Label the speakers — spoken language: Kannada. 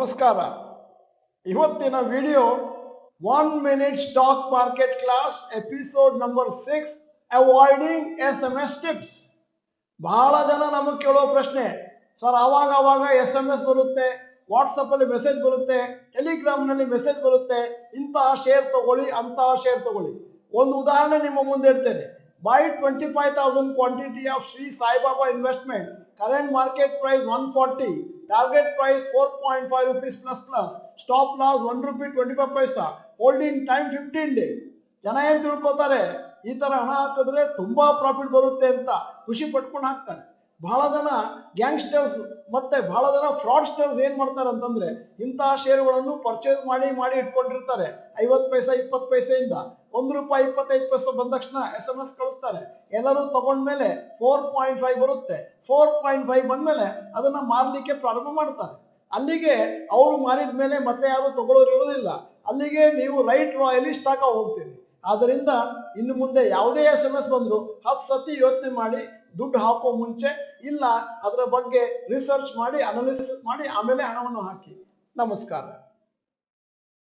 Speaker 1: ನಮಸ್ಕಾರ. ಇವತ್ತಿನ video 1 minute stock market class episode number 6 avoiding SMS tips. ಬಹಳ ಜನ ನಮಗೆ ಕೇಳೋ ಪ್ರಶ್ನೆ, ಸರ್ ಆವಾಗ SMS ಬರುತ್ತೆ, ವಾಟ್ಸಪ್ ಅಲ್ಲಿ ಮೆಸೇಜ್ ಬರುತ್ತೆ, ಟೆಲಿಗ್ರಾಮ್ ನಲ್ಲಿ ಮೆಸೇಜ್ ಬರುತ್ತೆ, ಇಂತಹ ಶೇರ್ ತಗೊಳ್ಳಿ ಅಂತಹ ಶೇರ್ ತಗೊಳ್ಳಿ. ಒಂದು ಉದಾಹರಣೆ ನಿಮ್ಮ ಮುಂದೆ ಇಡ್ತೇನೆ. Buy 25,000 quantity of Sri Sai Baba investment. Current market price 140. Target price 4.5 rupees plus. Stop loss 1 rupee 25 paisa. Holding time 15 days. ಜನ ಏನ್ ತಿಳ್ಕೊತಾರೆ, ಈ ತರ ಹಣ ಹಾಕಿದ್ರೆ ತುಂಬಾ ಪ್ರಾಫಿಟ್ ಬರುತ್ತೆ ಅಂತ ಖುಷಿ ಪಟ್ಕೊಂಡು ಹಾಕ್ತಾರೆ. ಬಹಳ ಜನ ಗ್ಯಾಂಗ್ಸ್ಟರ್ಸ್ ಮತ್ತೆ ಬಹಳ ಜನ ಫ್ರಾಡ್ಸ್ಟರ್ಸ್ ಏನ್ ಮಾಡ್ತಾರೆ ಅಂತಂದ್ರೆ, ಇಂತಹ ಶೇರುಗಳನ್ನು ಪರ್ಚೇಸ್ ಮಾಡಿ ಇಟ್ಕೊಂಡಿರ್ತಾರೆ. 50 ಪೈಸೆ 20 ಪೈಸೆಯಿಂದ ₹1 25 ಪೈಸೆ ಬಂದ ತಕ್ಷಣ SMS ಕಳಿಸ್ತಾರೆ. ಎಲ್ಲರೂ ತಗೊಂಡ್ಮೇಲೆ 4.5 ಬರುತ್ತೆ. 4.5 ಬಂದ್ಮೇಲೆ ಅದನ್ನ ಮಾರ್ಲಿಕ್ಕೆ ಪ್ರಾರಂಭ ಮಾಡ್ತಾರೆ. ಅಲ್ಲಿಗೆ ಅವರು ಮಾರಿದ ಮೇಲೆ ಮತ್ತೆ ಯಾರು ತಗೊಳ್ಳೋರು ಇರೋದಿಲ್ಲ. ಅಲ್ಲಿಗೆ ನೀವು ರೈಟ್ ರಾಯಲಿಸ್ಟ್ ಆಗ ಹೋಗ್ತೀರಿ. ಆದ್ದರಿಂದ ಇನ್ನು ಮುಂದೆ ಯಾವುದೇ SMS ಬಂದ್ರು 10 ಸತಿ ಯೋಚನೆ ಮಾಡಿ ದುಡ್ಡು ಹಾಕೋ ಮುಂಚೆ ಇಲ್ಲ ಅದರ ಬಗ್ಗೆ ರಿಸರ್ಚ್ ಮಾಡಿ ಅನಾಲಿಸಿಸ್ ಮಾಡಿ ಆಮೇಲೆ ಹಣವನ್ನು ಹಾಕಿ. ನಮಸ್ಕಾರ.